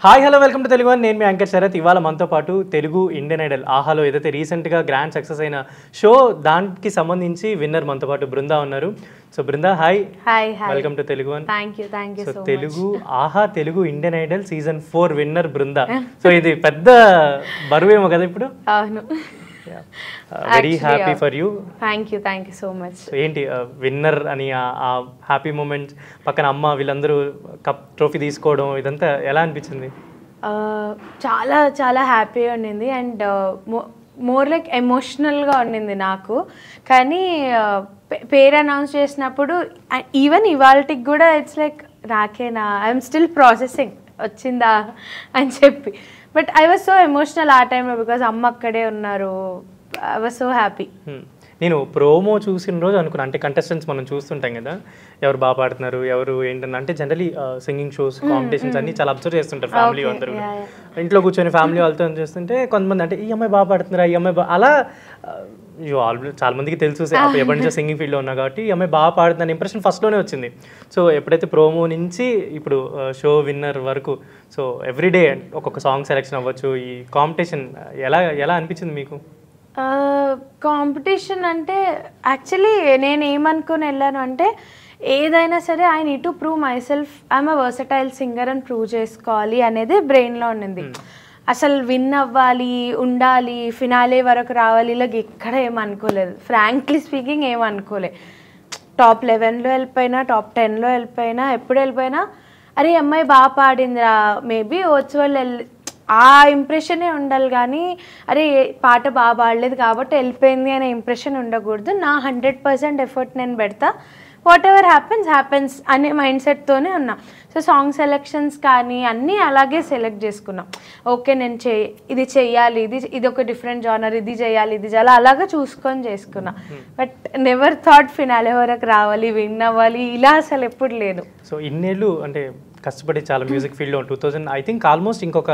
Hi hello welcome to Telugu one. నేను మీ anchor Sarath. ఇవాళ మనతో పాటు తెలుగు ఇండియన్ ఐడల్ ఆహాలో ఏదైతే రీసెంట్గా గ్రాండ్ సక్సెస్ అయిన షో దానికి సంబంధించి విన్నర్ మనతో పాటు బృందా ఉన్నారు. So Brinda, hi. Welcome to Telugu one. So Telugu aha Telugu Indian idol season 4 winner Brinda. So ఇది పెద్ద బరువేమో కదా ఇప్పుడు? అవును. Very happy for you. Thank you so much. ఏంటి విన్నర్ అని ఆ హ్యాపీ మూమెంట్, పక్కన అమ్మ వీళ్ళందరూ కప్ ట్రోఫీ తీసుకోవడం, ఇదంతా ఎలా అనిపించింది? చాలా చాలా హ్యాపీగా ఉండింది అండ్ మోర్ లైక్ ఎమోషనల్గా ఉండింది నాకు. కానీ పేరు అనౌన్స్ చేసినప్పుడు ఈవెన్ ఇవాళకి కూడా ఇట్స్ లైక్ నాకేనా, ఐఎమ్ స్టిల్ ప్రాసెసింగ్ వచ్చిందా అని చెప్పి. But I was so emotional ఆ టైంలో బికాజ్ అమ్మ అక్కడే ఉన్నారు. I was so happy. నేను ప్రోమో చూసిన రోజు అనుకున్నాను, అంటే కంటెస్టెంట్స్ మనం చూస్తుంటాం కదా, ఎవరు బాగా పాడుతున్నారు, ఎవరు ఏంటన్నా, అంటే జనరలీ సింగింగ్ షోస్, కాంపిటీషన్స్ అన్ని చాలా అబ్జర్వ్ చేస్తుంటారు ఫ్యామిలీ అందరూ. ఇంట్లో కూర్చొని ఫ్యామిలీ వాళ్ళతో చేస్తుంటే కొంతమంది అంటే ఈ అమ్మాయి బాగా పాడుతున్నారా, ఈ అమ్మాయి అలా చాలా మందికి తెలుసు, ఎప్పటి నుంచో సింగింగ్ ఫీల్డ్లో ఉన్నా కాబట్టి ఈ అమ్మాయి బాగా పాడుతుందని ఇంప్రెషన్ ఫస్ట్లోనే వచ్చింది. సో ఎప్పుడైతే ప్రోమో నుంచి ఇప్పుడు షో విన్నర్ వరకు, సో ఎవ్రీడే ఒక్కొక్క సాంగ్ సెలెక్షన్ అవ్వచ్చు, ఈ కాంపిటీషన్ ఎలా అనిపించింది మీకు? కాంపిటీషన్ అంటే యాక్చువల్లీ నేను ఏమనుకుని వెళ్ళాను అంటే, ఏదైనా సరే I need to prove my self, I'm a versatile singer అని ప్రూవ్ చేసుకోవాలి అనేది బ్రెయిన్లో ఉండింది. అసలు విన్ అవ్వాలి, ఉండాలి, ఫినాలే వరకు రావాలి, ఇలాగ ఎక్కడ ఏమనుకోలేదు. ఫ్రాంక్లీ స్పీకింగ్ ఏమనుకోలే. టాప్ 11లో వెళ్ళిపోయినా, టాప్ 10లో వెళ్ళిపోయినా, ఎప్పుడు వెళ్ళిపోయినా అరే అమ్మాయి బాగా పాడిందిరా, మేబీ వచ్చి వాళ్ళు ఆ ఇంప్రెషనే ఉండాలి. కానీ అరే పాట బాగా పాడలేదు కాబట్టి వెళ్ళిపోయింది అనే ఇంప్రెషన్ ఉండకూడదు. నా 100% ఎఫర్ట్ నేను పెడతా, వాట్ ఎవర్ హ్యాపెన్స్ అనే మైండ్ సెట్తోనే ఉన్నా. సో సాంగ్ సెలెక్షన్స్ కానీ అన్నీ అలాగే సెలెక్ట్ చేసుకున్నాం. ఓకే నేను ఇది చెయ్యాలి, ఇది ఒక డిఫరెంట్ జానర్, ఇది చేయాలి, ఇది చేయాలి, అలాగా చూసుకొని చేసుకున్నా. బట్ నెవర్ థాట్ ఫినాలే వరకు రావాలి, విన్ అవ్వాలి, ఇలా అసలు ఎప్పుడు లేదు. సో ఇన్నేళ్ళు అంటే కష్టపడి చాలా మ్యూజిక్ ఫీల్డ్లో 2000 ఐ థింక్ ఆల్మోస్ట్ ఇంకొక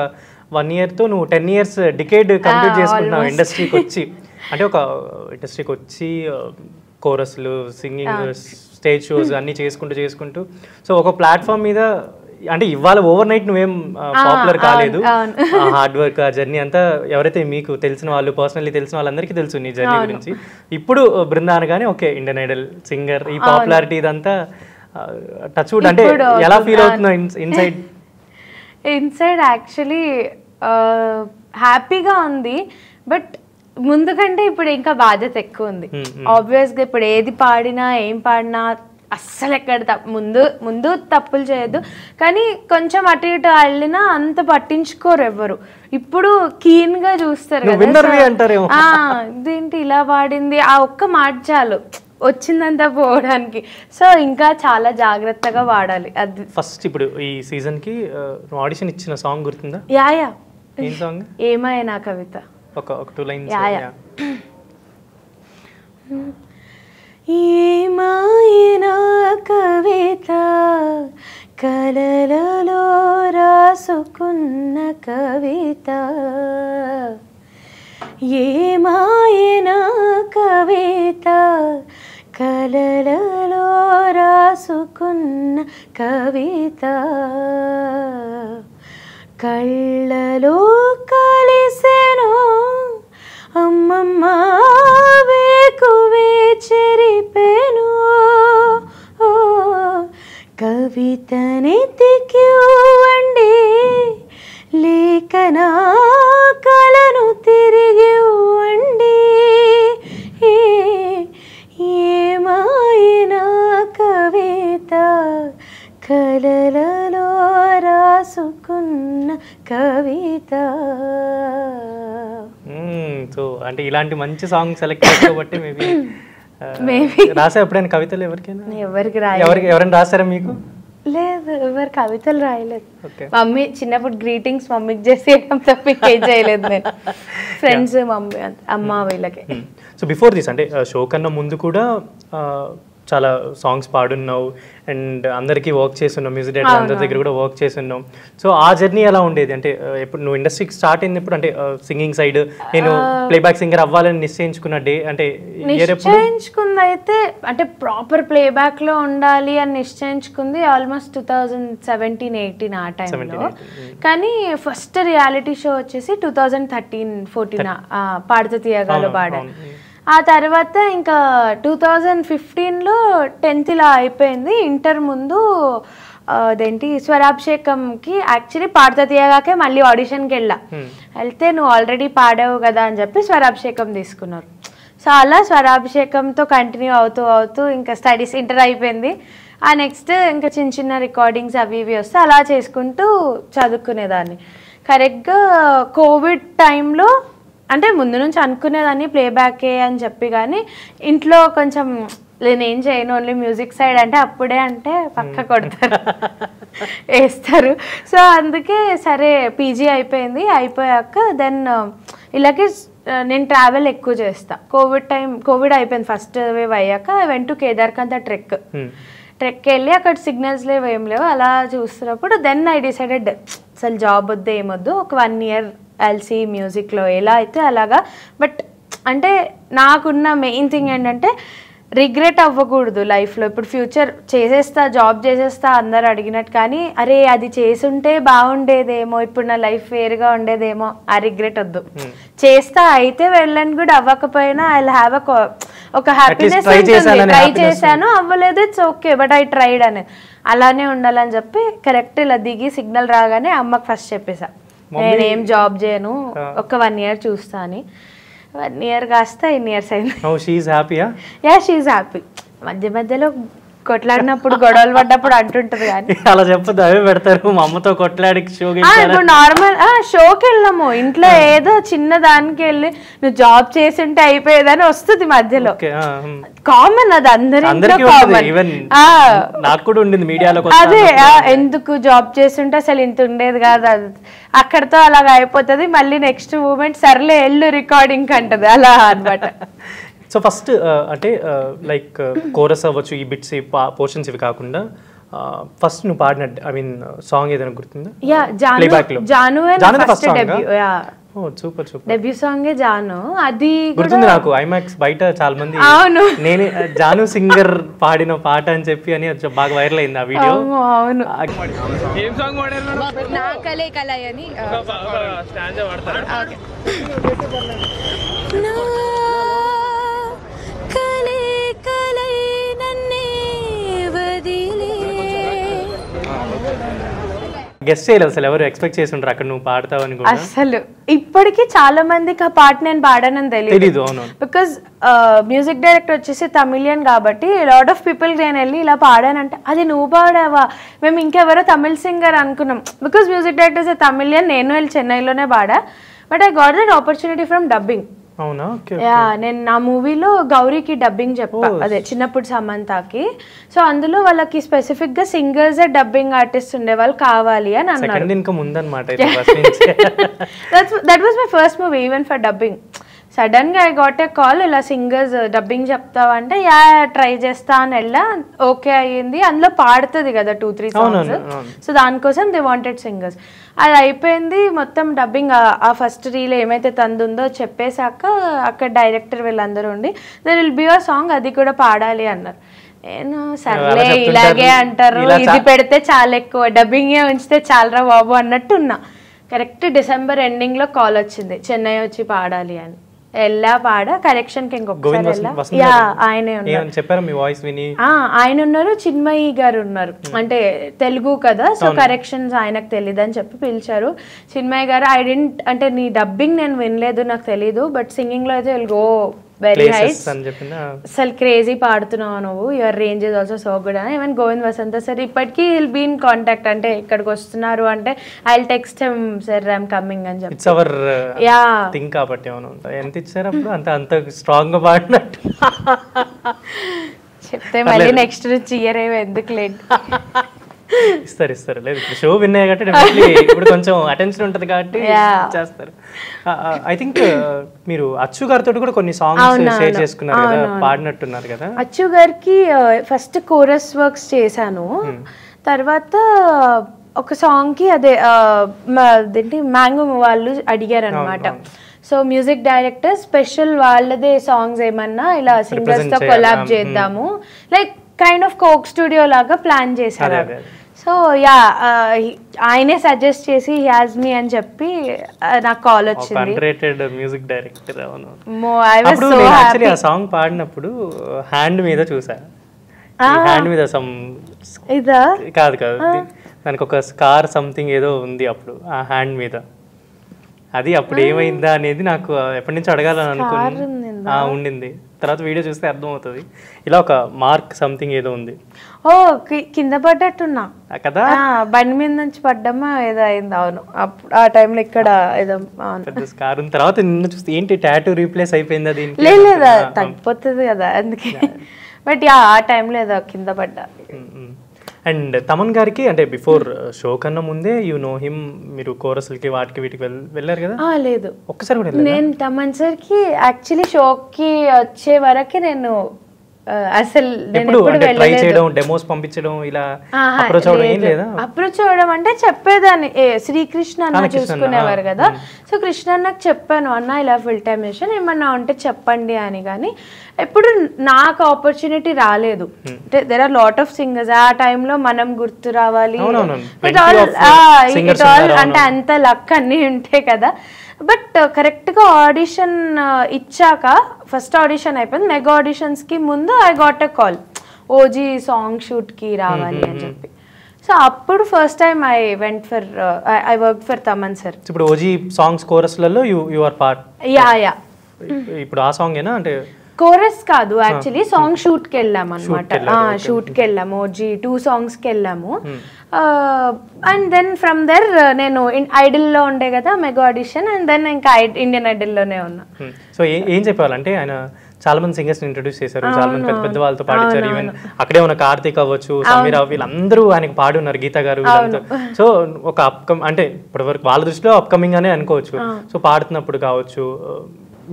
1 yearతో నువ్వు 10 years డికేడ్ కంప్లీట్ చేసుకుంటున్నావు ఇండస్ట్రీకి వచ్చి. అంటే ఒక ఇండస్ట్రీకి వచ్చి కోరస్లు, సింగింగ్, స్టేజ్ షోస్ అన్నీ చేసుకుంటూ సో ఒక ప్లాట్ఫామ్ మీద, అంటే ఇవాళ ఓవర్ నైట్ నువ్వేం పాపులర్ కాలేదు. హార్డ్ వర్క్, ఆ జర్నీ అంతా ఎవరైతే మీకు తెలిసిన వాళ్ళు, పర్సనల్లీ తెలిసిన వాళ్ళందరికీ తెలుసు నీ జర్నీ గురించి. ఇప్పుడు బృందా అనగానే ఓకే ఇండియన్ ఐడల్ సింగర్, ఈ పాపులారిటీ ఇదంతా టచ్ వుడ్, అంటే ఎలా ఫీల్ అవుతుందో ఇన్సైడ్ యాక్చువల్లీ హ్యాపీగా ఉంది. బట్ ముందు కంటే ఇప్పుడు ఇంకా బాధ్యత ఎక్కువ ఉంది. ఆబ్వియస్గా ఇప్పుడు ఏది పాడినా ఏం పాడినా అస్సలు ఎక్కడ ముందు తప్పులు చేయొద్దు, కానీ కొంచెం అటు ఇటు వెళ్ళినా అంత పట్టించుకోరు ఎవరు. ఇప్పుడు కీన్ గా చూస్తారు కదా, ఇదేంటి ఇలా పాడింది, ఆ ఒక్క మాట చాలు వచ్చిందంతా పోవడానికి. సో ఇంకా చాలా జాగ్రత్తగా వాడాలి. అది ఫస్ట్ ఇప్పుడు ఈ సీజన్ కి ఆడిషన్ ఇచ్చిన సాంగ్ గుర్తుందా? యా ఏం సాంగ్? ఏమైనా కవిత. ఒక 2 lines. ఏమైనా కవిత, కలలలో రాసుకున్న కవిత, ఏమైనా కవిత, కలలలో రాసుకున్న కవిత, కళ్ళలో కలిసెను అమ్మమ్మ వేకువే చెరిపెను, కవితని తికివ్వండి లేఖనా కలను తిరిగివ్వండి, ఏమైనా కవిత, కలలలో రాసుకున్న కవిత. సో అంటే ఇలాంటి మంచి సాంగ్ సెలెక్ట్ చేసుకోబట్టి మేబీ రాసా. ఎప్పుడైనా కవితలు ఎవరైనా రాసారా మీకు? లేదు, ఎవరు కవితలు రాయలేదు. మమ్మీ చిన్నప్పుడు గ్రీటింగ్స్ మమ్మీకి చేసేయడం తప్ప ఏం చేయలేదు నేను. ఫ్రెండ్స్, మమ్మీ, అమ్మ వీళ్ళకి. సో బిఫోర్ దిస్, అంటే షో కన్నా ముందు కూడా చాలా సాంగ్స్ పాడున్నావు అండ్ అందరికీ వర్క్ చేస్తున్నావు, మ్యూజిక్ డైరెక్టర్ అందరి దగ్గర కూడా వర్క్ చేస్తున్నావు. సో ఆ జర్నీ ఎలా ఉండేది? అంటే ఇప్పుడు నువ్వు ఇండస్ట్రీకి స్టార్ట్ అయినప్పుడు అంటే సింగింగ్ సైడ్ నేను ప్లేబ్యాక్ సింగర్ అవ్వాలని నిశ్చయించుకున్న డే అంటే నిశ్చయించుకుంది అయితే అంటే ప్రాపర్ ప్లేబ్యాక్ లో ఉండాలి అని నిశ్చయించుకుంది ఆల్మోస్ట్ 2017-18 ఆ టైంలో. కానీ ఫస్ట్ రియాలిటీ షో వచ్చేసి 2013-14 పాడుతూ తీయగాలో పాడాను. ఆ తర్వాత ఇంకా 2015లో 10th ఇలా అయిపోయింది. ఇంటర్ ముందు అదేంటి స్వరాభిషేకంకి యాక్చువల్లీ పాడుతా తీయగాకే మళ్ళీ ఆడిషన్కి వెళ్తే నువ్వు ఆల్రెడీ పాడావు కదా అని చెప్పి స్వరాభిషేకం తీసుకున్నారు. సో అలా స్వరాభిషేకంతో కంటిన్యూ అవుతూ ఇంకా స్టడీస్ ఇంటర్ అయిపోయింది. ఆ నెక్స్ట్ ఇంకా చిన్న చిన్న రికార్డింగ్స్ అవి ఇవి వస్తే అలా చేసుకుంటూ చదువుకునేదాన్ని. కరెక్ట్గా కోవిడ్ టైంలో అంటే ముందు నుంచి అనుకునేదాన్ని ప్లేబ్యాకే అని చెప్పి, కానీ ఇంట్లో కొంచెం నేనేం చేయను ఓన్లీ మ్యూజిక్ సైడ్ అంటే అప్పుడే అంటే పక్క కొడతారు వేస్తారు. సో అందుకే సరే పీజీ అయిపోయింది. అయిపోయాక దెన్ ఇలాగే నేను ట్రావెల్ ఎక్కువ చేస్తా. కోవిడ్ అయిపోయింది ఫస్ట్ వేవ్ అయ్యాక ఐ వెంట్ టు కేదార్కంత ట్రెక్కి వెళ్ళి అక్కడ సిగ్నల్స్ లేవు ఏం లేవు అలా చూస్తున్నప్పుడు దెన్ ఐ డిసైడెడ్ అసలు జాబ్ వద్దు ఏమొద్దు, ఒక 1 year ఎల్సీ మ్యూజిక్లో ఎలా అయితే అలాగా. బట్ అంటే నాకున్న మెయిన్ థింగ్ ఏంటంటే రిగ్రెట్ అవ్వకూడదు లైఫ్లో. ఇప్పుడు ఫ్యూచర్ చేసేస్తా, జాబ్ చేసేస్తా అందరు అడిగినట్టు, కానీ అరే అది చేసుంటే బాగుండేదేమో, ఇప్పుడు నా లైఫ్ వేరుగా ఉండేదేమో, ఆ రిగ్రెట్ వద్దు. చేస్తా అయితే వెళ్ళండి కూడా, అవ్వకపోయినా ఐ హ్యావ్ ఒక హ్యాపీనెస్ ఉంటుంది. ట్రై చేశాను అవ్వలేదు it's okay but I tried అనేది అలానే ఉండాలని చెప్పి కరెక్ట్ ఇలా దిగి సిగ్నల్ రాగానే అమ్మకి ఫస్ట్ చెప్పేసా నేనేం జాబ్ చేయను, ఒక 1 year చూస్తా అని. 1 year కాస్త 8 years అయింది. Yeah she happy. మధ్య మధ్యలో కొట్లాడినప్పుడు గొడవలు పడ్డప్పుడు అంటుంటది కానీ అలా చెప్పదు, అవే పెడతారు మా అమ్మతో కొట్లాడి ఇప్పుడు నార్మల్ షోకి వెళ్ళాము ఇంట్లో ఏదో చిన్న దానికి వెళ్ళి నువ్వు జాబ్ చేసింటే అయిపోయేదని వస్తుంది మధ్యలో. కామన్ అది అందరికీ కామన్. అదే ఎందుకు జాబ్ చేస్తుంటే అసలు ఇంత ఉండేది కాదు, అక్కడతో అలాగ అయిపోతుంది. మళ్ళీ నెక్స్ట్ మూమెంట్ సర్లే ఎల్లు రికార్డింగ్ అంటది అలా అనమాట. సో ఫస్ట్ అంటే లైక్ కోరస్ అవ్వచ్చు, ఈ బిట్స్ ఈ పోర్షన్స్ ఇవి కాకుండా ఫస్ట్ నువ్వు పాడిన ఐ మీన్ సాంగ్ ఏదైనా గుర్తుందా? డెబ్యూ సాంగ్ జాను, అది గుర్తుంది నాకు. ఐమాక్స్ బయట చాలా మంది నేనే జాను సింగర్ పాడిన పాట అని చెప్పి అని బాగా వైరల్ అయింది ఆ వీడియో. అవును గెస్ట్ చేయలేదు అసలు, ఎవరు ఎక్స్పెక్ట్ చేసి ఉంటారు అక్కడ నువ్వు పాడతావని కూడా. అసలు ఇప్పటికీ చాలా మందికి ఆ పాట నేను పాడానని తెలియదు. బికాజ్ మ్యూజిక్ డైరెక్టర్ వచ్చేసి తమిళియన్ కాబట్టి లాట్ ఆఫ్ పీపుల్ నేను వెళ్ళి ఇలా పాడానంటే అది నువ్వు పాడావా, మేము ఇంకెవరో తమిళ్ సింగర్ అనుకున్నాం. Because music director is Tamilian, నేను వెళ్ళి చెన్నైలోనే పాడా. But I got that opportunity from dubbing. నేను నా మూవీలో గౌరీకి డబ్బింగ్ చెప్పా, అదే చిన్నప్పుడు సమంతకి. సో అందులో వాళ్ళకి స్పెసిఫిక్ గా సింగర్స్ డబ్బింగ్ ఆర్టిస్ట్ ఉండేవాళ్ళు కావాలి అని అన్నారు. That was my first movie even for dubbing. Sudden గా ఐ గాట్ ఏ కాల్, ఇలా సింగర్స్ డబ్బింగ్ చెప్తావా అంటే యా ట్రై చేస్తా అని వెళ్ళా. ఓకే అయ్యింది. అందులో పాడుతుంది కదా 2-3 సాంగ్స్. సో దానికోసం దే వాంటెడ్ సింగర్స్. అది అయిపోయింది మొత్తం డబ్బింగ్. ఆ ఫస్ట్ రీల్ ఏమైతే తందుందో చెప్పేశాక అక్కడ డైరెక్టర్ వీళ్ళందరూ ఉండి there will be a song, అది కూడా పాడాలి అన్నారు. నేను సర్లే ఇలాగే అంటారు, ఇది పెడితే చాలా ఎక్కువ, డబ్బింగే ఉంచితే చాలరా బాబు అన్నట్టు ఉన్నా. కరెక్ట్ డిసెంబర్ ఎండింగ్ లో కాల్ వచ్చింది చెన్నై వచ్చి పాడాలి అని. వెళ్ళా పాడా, కరెక్షన్ కి ఇంకొకసారి వెళ్ళా. ఆయనే ఉన్నారు, ఆయన ఉన్నారు, చిన్మయి గారు ఉన్నారు. అంటే తెలుగు కదా, సో కరెక్షన్స్ ఆయనకు తెలియదు అని చెప్పి పిలిచారు. చిన్మయి గారు అంటే నీ డబ్బింగ్ నేను వినలేదు నాకు తెలీదు, బట్ సింగింగ్ లో అయితే విల్ గో వెరీ హైట్స్, అసలు క్రేజీ పాడుతున్నావు నువ్వు, your range is also so good అని. ఈవెన్ గోవింద్ వసంత సార్ ఇప్పటికీ విల్ బీ ఇన్ కాంటాక్ట్. అంటే ఇక్కడికి వస్తున్నారు అంటే I will text him sir I'm coming అని చెప్పి. చెప్తే మళ్ళీ నెక్స్ట్ నుంచి ఇయర్ ఏమో ఎందుకు లేట్. ఇస్తారు లేదు ఇప్పుడు షో విన్నాయి కాబట్టి definitely ఇప్పుడు కొంచెం అటెన్షన్ ఉంటుంది కాబట్టి చేస్తారు. ఐ థింక్ మీరు అచ్చు గారితో కూడా కొన్ని సాంగ్స్ షేర్ చేసుకున్నారు కదా, పాడినట్టున్నారు కదా. అచ్చు గారికి ఫస్ట్ కోరస్ వర్క్స్ చేశాను, తర్వాత ఒక సాంగ్ కి అదే అదేంటి మ్యాంగో వాళ్ళు అడిగారు అనమాట. సో మ్యూజిక్ డైరెక్టర్ స్పెషల్ వాళ్ళదే సాంగ్స్ ఏమన్నా ఇలా సింగర్స్ తో కొలాబ్ చేద్దాము, like kind of coke studio లాగా ప్లాన్ చేశారు. సో యా ఆయనే సజెస్ట్ చేసి హి హాస్ మీ అని చెప్పి నాకు కాల్ వచ్చింది. Underrated music director. అవును, అప్పుడు నేను యాక్చువల్లీ ఆ సాంగ్ పాడినప్పుడు హ్యాండ్ మీద చూసా, హ్యాండ్ మీద సమ్ ఇదా కాదు దానికి ఒక స్కార్ సంథింగ్ ఏదో ఉంది అప్పుడు ఆ హ్యాండ్ మీద. అది అప్పుడు ఏమైందా అనేది నాకు ఎప్పటి నుంచి అడగాలని అనుకున్నా ఉండింది. తర్వాత వీడియో చూస్తే అర్థం అవుతుంది, ఇలా ఒక మార్క్ సంథింగ్ ఏదో ఉంది. ఓ కింద పడ్డట్టున్నా కదా, బండి మీద నుంచి పడ్డమా ఏదో అయింది. అవును, అప్పుడు ఆ టైంలో ఇక్కడ ఏదో పెద్ద స్కార్ ఉంది. తర్వాత నిన్న చూస్తే ఏంటి టాటూ రీప్లేస్ అయిపోయిందా దీనికి? లేదా తగ్గిపోతుంది కదా అందుకే. బట్ యా ఆ టైంలో ఏదో కింద పడ్డా. అండ్ తమన్ గారికి అంటే బిఫోర్ షో కన్నా ముందే యు నో హిమ్, మీరు కోరస్లకి వాటికి వీటికి వెళ్ళారు కదా? లేదు, ఒక్కసారి కూడా నేను తమన్ సార్కి యాక్చువల్లీ షోకి వచ్చే వరకే నేను అసలు ట్రై చేయడం, డెమోస్ పంపించడం, ఇలా అప్రోచ్ అవడం ఏం లేదా? అప్రోచ్ అవడం అంటే చెప్పేదాన్ని, శ్రీకృష్ణ అన్న చూసుకునేవారు కదా. సో కృష్ణ అన్నకు చెప్పాను, అన్న ఇలా ఫుల్ టైమ్ మిషన్ ఏమన్నా ఉంటే చెప్పండి అని. కానీ ఎప్పుడు నాకు ఆపర్చునిటీ రాలేదు. There are lot of singers, ఆ టైంలో మనం గుర్తు రావాలి, అంటే అంత లక్ అన్ని ఉంటాయి కదా. బట్ కరెక్ట్గా ఆడిషన్ ఇచ్చాక, ఫస్ట్ ఆడిషన్ అయిపోయింది, మెగా ఆడిషన్స్కి ముందు I got a call, OG song షూట్కి రావాలి అని చెప్పి. సో అప్పుడు first time I went for I work for Thaman sir. ఇప్పుడు ఓజీ సాంగ్స్ కోరస్లలో యు ఆర్ పార్ట్? యా ఇప్పుడు ఆ సాంగ్ ఏనా? అంటే కోరస్ కాదు, యాక్చువల్లీ సాంగ్ షూట్ కి వెళ్ళాము అనమాట. షూట్ కి వెళ్ళాము, ఓజీ 2 songs కి వెళ్ళాము. అండ్ దెన్ ఫ్రమ్ దెర్ నేను ఐడల్ లో ఉండే కదా మెగా ఆడిషన్, అండ్ దెన్ ఇంకా ఇండియన్ ఐడల్ లోనే ఉన్నా. సో ఏం చెప్పాలంటే ఆయన చాలా మంది సింగర్స్ ఇంట్రొడ్యూస్ చేశారు, చాలా మంది పెద్ద పెద్ద వాళ్ళతో పాడించారు. ఈవెన్ అక్కడే ఉన్న కార్తీక్ అవ్వచ్చు, సమీరా, వీళ్ళందరూ ఆయనకి పాడి ఉన్నారు, గీత గారు వీళ్ళంతా. సో ఒక అంటే ఇప్పటి వరకు వాళ్ళ దృష్టిలో అప్కమింగ్ అనే అనుకోవచ్చు. సో పాడుతున్నప్పుడు కావచ్చు,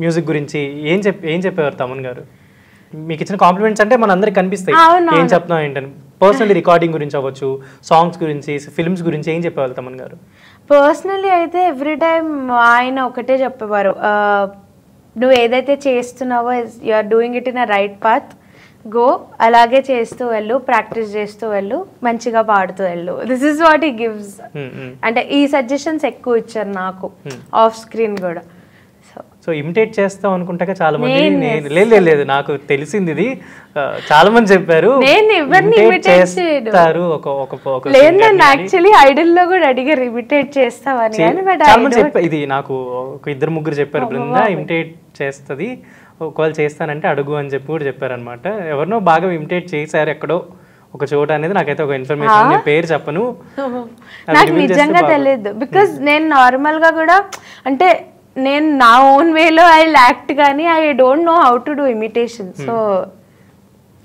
మ్యూజిక్ గురించి ఏం చెప్పేవారు తమన్ గారు? మీకు ఇచ్చిన కాంప్లిమెంట్స్ అంటే మన అందరికి కనిపిస్తాయి, ఏం చెప్తున్నాం ఏంటని. పర్సనలీ రికార్డింగ్ గురించి అవ్వచ్చు, సాంగ్స్ గురించి, ఫిల్మ్స్ గురించి ఏం చెప్పేవారు తమన్ గారు? పర్సనలీ అయితే ఎవ్రీ టైమ్ ఆయన ఒకటే చెప్పేవారు, నువ్వు ఏదైతే చేస్తున్నావో you are doing it in a right path, go, అలాగే చేస్తూ వెళ్ళు, ప్రాక్టీస్ చేస్తూ వెళ్ళు, మంచిగా పాడుతూ వెళ్ళు. This is what he gives. అంటే ఈ సజెషన్స్ ఎక్కువ ఇచ్చారు నాకు ఆఫ్ స్క్రీన్ కూడా. సో ఇమిటేట్ చేస్తాం అనుకుంటాక చాలా మంది, లేదు నాకు తెలిసింది ఇది, చాలా మంది చెప్పారు చేస్తారు. యాక్చువల్లీ ఐడల్ లో కూడా అడిగారు ఇమిటేట్ చేస్తావని, చాలా మంది చెప్పారు. ఇది నాకు ఒక 2-3 చెప్పారు, బృందా ఇమిటేట్ చేస్తుంది, ఒకవేళ చేస్తానంటే అడుగు అని చెప్పి కూడా చెప్పారు అనమాట. ఎవరినో బాగా ఇమిటేట్ చేశారు ఎక్కడో ఒక చోట అనేది నాకైతే ఒక ఇన్ఫర్మేషన్, నేను పేరు చెప్పను, నాకు నిజంగా తెలియదు. బికాస్ నేను నార్మల్ గా కూడా అంటే నేను నా ఓన్ వేలో ఐ యాక్ట్, కానీ I don't know how to do imitation. So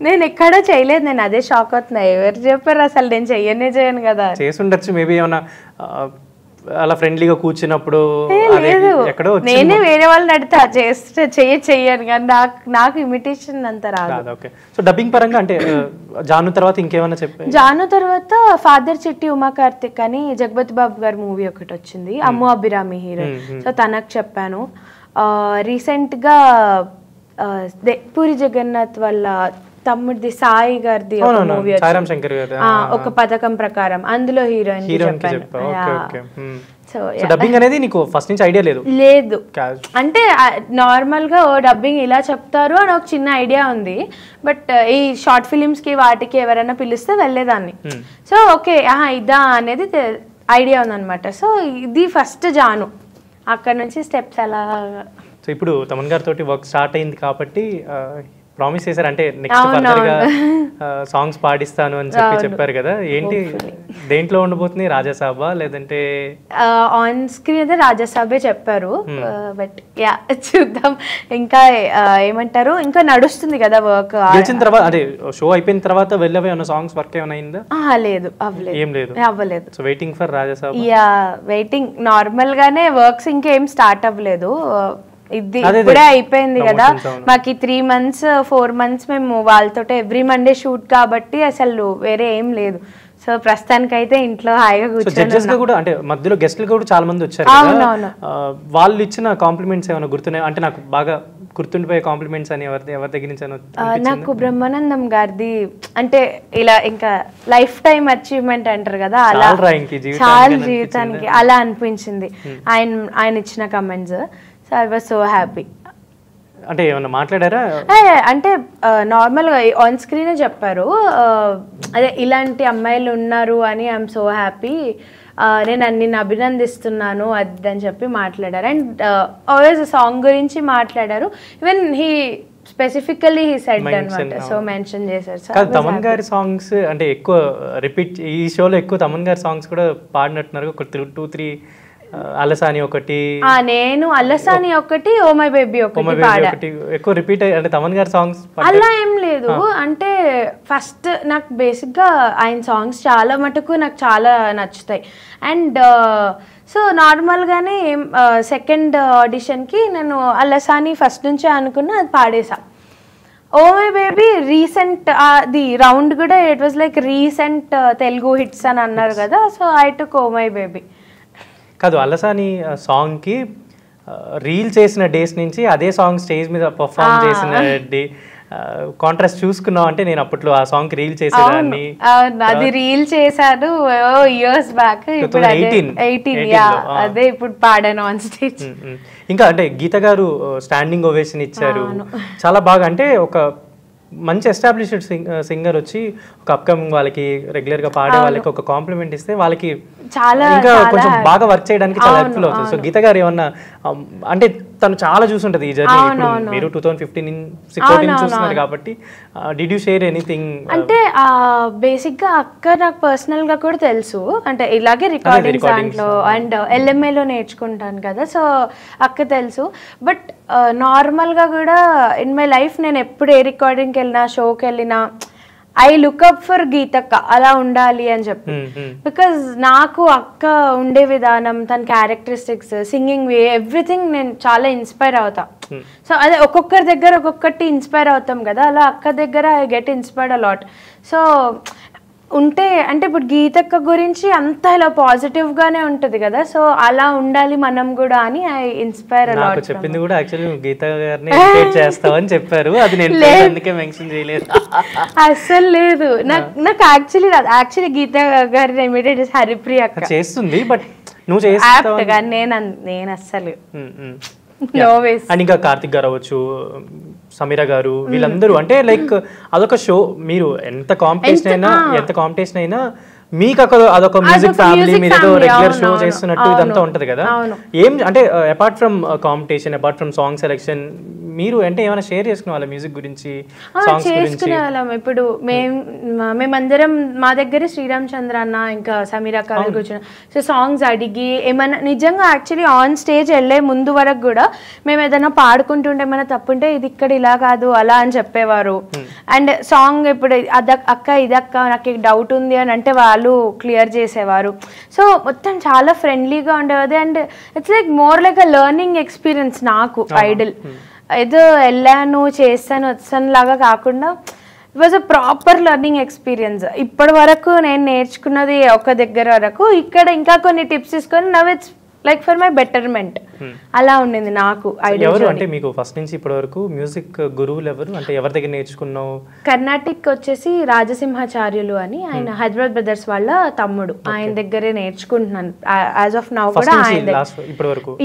నేను ఎక్కడా చేయలేదు, నేను అదే షాక్ అవుతున్నా, ఎవరు చెప్పారు అసలు నేను చేయను కదా. చేసి ఉండొచ్చు మేబీ, ఏమన్నా అలా ఫ్రెండ్లీగా కూర్చున్నప్పుడు ఎక్కడో నేనే వేరే వాళ్ళని అడితే చేస్తే చెయ్యను, కానీ నాకు ఇమిటేషన్ అంత రాదు. ఓకే. సో డబ్బింగ్ పరంగా అంటే జాను తర్వాత ఇంకేమైనా చెప్పారు? జాను తర్వాత ఫాదర్ చిట్టి ఉమా కార్తిక్ అని జగపతి బాబు గారి మూవీ ఒకటి వచ్చింది, అమ్ము అభిరామి హీరో. సో తనకు చెప్పాను. రీసెంట్ గా పూరి జగన్నాథ్ వాళ్ళ తమ్ముడిది సాయి గారిది ఒక మూవీ ఒక పథకం ప్రకారం, అందులో హీరోయిన్ డబ్బింగ్ అనేది నీకు ఫస్ట్ నుంచి ఐడియా లేదు? లేదు, అంటే నార్మల్ గా డబ్బింగ్ ఇలా చెప్తారు అని ఒక చిన్న ఐడియా ఉంది. బట్ ఈ షార్ట్ ఫిలిమ్స్ కి వాటికి ఎవరైనా పిలిస్తే వెళ్ళేదాన్ని. సో ఓకే ఇదా అనేది ఐడియా ఉందన్నమాట. సో ఇది ఫస్ట్ జాను, అక్కడ నుంచి స్టెప్స్ అలా. సో ఇప్పుడు తమన్ గారితో వర్క్ స్టార్ట్ అయింది కాబట్టి ప్రామిస్ చేశారు అంటే నెక్స్ట్ ఫర్దర్ గా సాంగ్స్ పాడిస్తాను అని చెప్పారు కదా, ఏంటి దేంట్లో ఉండబోతుంది? రాజాసాబా లేదంటే ఆన్ స్క్రీన్ అయితే రాజాసాబే చెప్పారు, బట్ యా చూద్దాం. ఇంకా ఏమంటారు, ఇంకా నడుస్తుంది కదా వర్క్. గెలిచిన తర్వాత అదే షో అయిపోయిన తర్వాత వెళ్ళవే ఉన్న సాంగ్స్ వర్క్ ఏమైనా అయిందా? లేదు, అవ్వలేదు. సో వెయిటింగ్ ఫర్ రాజాసాబా. Yeah waiting. నార్మల్ గానే వర్క్స్ ఇంకేం స్టార్ట్ అవ్వలేదు, ఇది ఇప్పుడే అయిపోయింది కదా. మాకు 3 months 4 months మేము వాళ్ళతో ఎవ్రీ మండే షూట్ కాబట్టి అసలు వేరే ఏం లేదు. సో ప్రస్తుతానికి అయితే ఇంట్లో హాయిగా కూర్చొని కూడా అంటే మధ్యలో గెస్ట్లు కూడా చాలా మంది వచ్చారు, వాళ్ళు ఇచ్చిన కాంప్లిమెంట్స్ ఏమైనా గుర్తున్నాయి? అంటే నాకు బాగా గుర్తుండిపోయే కాంప్లిమెంట్స్ అని ఎవరి దగ్గర నుంచి? నాకు బ్రహ్మానందం గారిది అంటే ఇలా ఇంకా లైఫ్ టైం అచీవ్మెంట్ అంటారు కదా, అలా చాలా జీవితానికి అలా అనిపించింది ఆయన ఇచ్చిన comments. So I was so happy. అంటే ఏమన్నా మాట్లాడారా? అంటే నార్మల్గా ఆన్ స్క్రీనే చెప్పారు, అదే ఇలాంటి అమ్మాయిలు ఉన్నారు అని ఐఎమ్ సో హ్యాపీ, నేను నిన్ను అభినందిస్తున్నాను అది అని చెప్పి మాట్లాడారు. అండ్ ఆల్వేస్ సాంగ్ గురించి మాట్లాడారు. Even he specifically he said అన్నమాట, సో మెన్షన్ చేశారు. తమన్ గారి సాంగ్స్ అంటే ఎక్కువ రిపీట్, ఈ షోలో ఎక్కువ తమన్ గారి సాంగ్స్ కూడా పాడినట్టున్నారు, ఒక 2-3. అలసాని ఒకటి, నేను అలసాని ఒకటి, ఓ మై బేబీ ఒకటి ఎక్కువ రిపీట్. అంటే తమన్ గారి సాంగ్స్ అలా ఏం లేదు, అంటే ఫస్ట్ నాకు బేసిక్ గా ఆయన సాంగ్స్ చాలా మటుకు నాకు చాలా నచ్చుతాయి. అండ్ సో నార్మల్ గానే సెకండ్ ఆడిషన్ కి నేను అలసాని ఫస్ట్ నుంచే అనుకున్నా, అది పాడేసా. ఓ మై బేబీ రీసెంట్ అది రౌండ్ కూడా it was like recent Telugu hits అని అన్నారు కదా, so I took oh my baby. కాదు, అలసాని సాంగ్ కి రీల్ చేసిన డేస్ నుంచి అదే సాంగ్ స్టేజ్ మీద పర్ఫార్మ్ చేసిన డే కాంట్రాస్ట్ చూసుకున్నావు అంటే, నేను అప్పట్లో ఆ సాంగ్ రీల్ చేసేదాన్ని. అది రీల్ చేశాను ఇయర్స్ బ్యాక్, 18 అదే ఇప్పుడు పాడాను ఆన్ స్టేజ్. ఇంకా అంటే గీత గారు స్టాండింగ్ ఓవేషన్ ఇచ్చారు చాలా బాగా. అంటే ఒక మంచి ఎస్టాబ్లిష్డ్ సింగర్ వచ్చి ఒక అప్కమింగ్ వాళ్ళకి రెగ్యులర్ గా పాడే వాళ్ళకి ఒక కాంప్లిమెంట్ ఇస్తే వాళ్ళకి ఇంకా కొంచెం బాగా వర్క్ చేయడానికి చాలా హెల్ప్ఫుల్ అవుతుంది. సో గీత గారు ఏమన్నా అంటే తను చాలా చూసుంటది ఈ జర్నీ, మీరు 2015-14 చూస్తున్నారు కాబట్టి, డిడ్ యూ షేర్ ఎనీథింగ్? అంటే బేసిక్ గా అక్క నాకు పర్సనల్ గా కూడా తెలుసు, అంటే ఇలాగే రికార్డింగ్స్ దాంట్లో అండ్ LMA లో నేర్చుకుంటాను కదా, సో అక్క తెలుసు. బట్ నార్మల్ గా కూడా ఇన్ మై లైఫ్ నేను ఎప్పుడు ఏ రికార్డింగ్కి వెళ్ళినా షోకి వెళ్ళినా ఐ లుక్అప్ ఫర్ గీతక్క, అలా ఉండాలి అని చెప్పి. బికాజ్ నాకు అక్క ఉండే విధానం, తన క్యారెక్టరిస్టిక్స్, సింగింగ్ వే, ఎవ్రీథింగ్ నేను చాలా ఇన్స్పైర్ అవుతా. సో అదే ఒక్కొక్కరి దగ్గర ఒక్కొక్కటి ఇన్స్పైర్ అవుతాం కదా, అలా అక్క దగ్గర I get inspired a lot. So ఉంటే అంటే ఇప్పుడు గీతక్క గురించి అంతా ఇలా పాజిటివ్ గానే ఉంటది కదా, సో అలా ఉండాలి మనం కూడా అని ఐ ఇన్స్పైర్ అలాట్. చెప్పింది కూడా యాక్చువల్లీ గీత గారిని చేస్తావని చెప్పారు, అది నేను అందుకే మెన్షన్ చేయలేదు. అస్సలు లేదు, నాకు యాక్చువల్లీ గీత గారి ఇమిడియట్ హరిప్రియ అక్క చేస్తుంది, బట్ నువ్వు చేస్తావు, నేను అస్సలు అండ్ ఇంకా కార్తిక్ గారు అవ్వచ్చు, సమీరా గారు, వీళ్ళందరూ అంటే లైక్ అదొక షో. మీరు ఎంత కాంపిటీషన్ అయినా మీకు అదొక మ్యూజిక్ ఫ్యామిలీ, మీరు ఏదో రెగ్యులర్ షో చేస్తున్నట్టు ఇదంతా ఉంటది కదా. ఏం అంటే apart from competition, apart from song selection, మీరు అంటే ఏమైనా షేర్ చేసుకునే వాళ్ళ మ్యూజిక్ గురించి, సాంగ్స్ గురించి? ఇప్పుడు మేమందరం మా దగ్గర శ్రీరామ్ చంద్ర అన్న ఇంకా సమీరా అక్క కూర్చున్నాం. సో సాంగ్స్ అడిగి ఏమైనా నిజంగా యాక్చువల్లీ ఆన్ స్టేజ్ వెళ్ళే ముందు వరకు కూడా మేము ఏదైనా పాడుకుంటుంటే ఏమైనా తప్పుంటే ఇది ఇక్కడ ఇలా కాదు అలా అని చెప్పేవారు. అండ్ సాంగ్ ఇప్పుడు అక్క ఇదక్క నాకు డౌట్ ఉంది అని అంటే వాళ్ళు క్లియర్ చేసేవారు. సో మొత్తం చాలా ఫ్రెండ్లీగా ఉండేది. And it's like more like a learning experience నాకు. ఐడల్ ఏదో వెళ్ళాను చేస్తాను వచ్చాను లాగా కాకుండా it was a proper learning experience. ఇప్పటి వరకు నేను నేర్చుకున్నది ఒక దగ్గర వరకు, ఇక్కడ ఇంకా కొన్ని టిప్స్ తీసుకొని now it's like for my betterment అలా ఉండింది నాకు. ఎవరు అంటే మీకు ఫస్ట్ నుంచి ఇప్పటి వరకు మ్యూజిక్ గురువులు ఎవరు, అంటే ఎవరి దగ్గర నేర్చుకున్నావు? కర్ణాటిక్ వచ్చేసి రాజసింహాచార్యులు అని, ఆయన హైదరాబాద్ బ్రదర్స్ వాళ్ళ తమ్ముడు, ఆయన దగ్గరే నేర్చుకుంటున్నాను యాజ్ ఆఫ్ నౌ కూడా.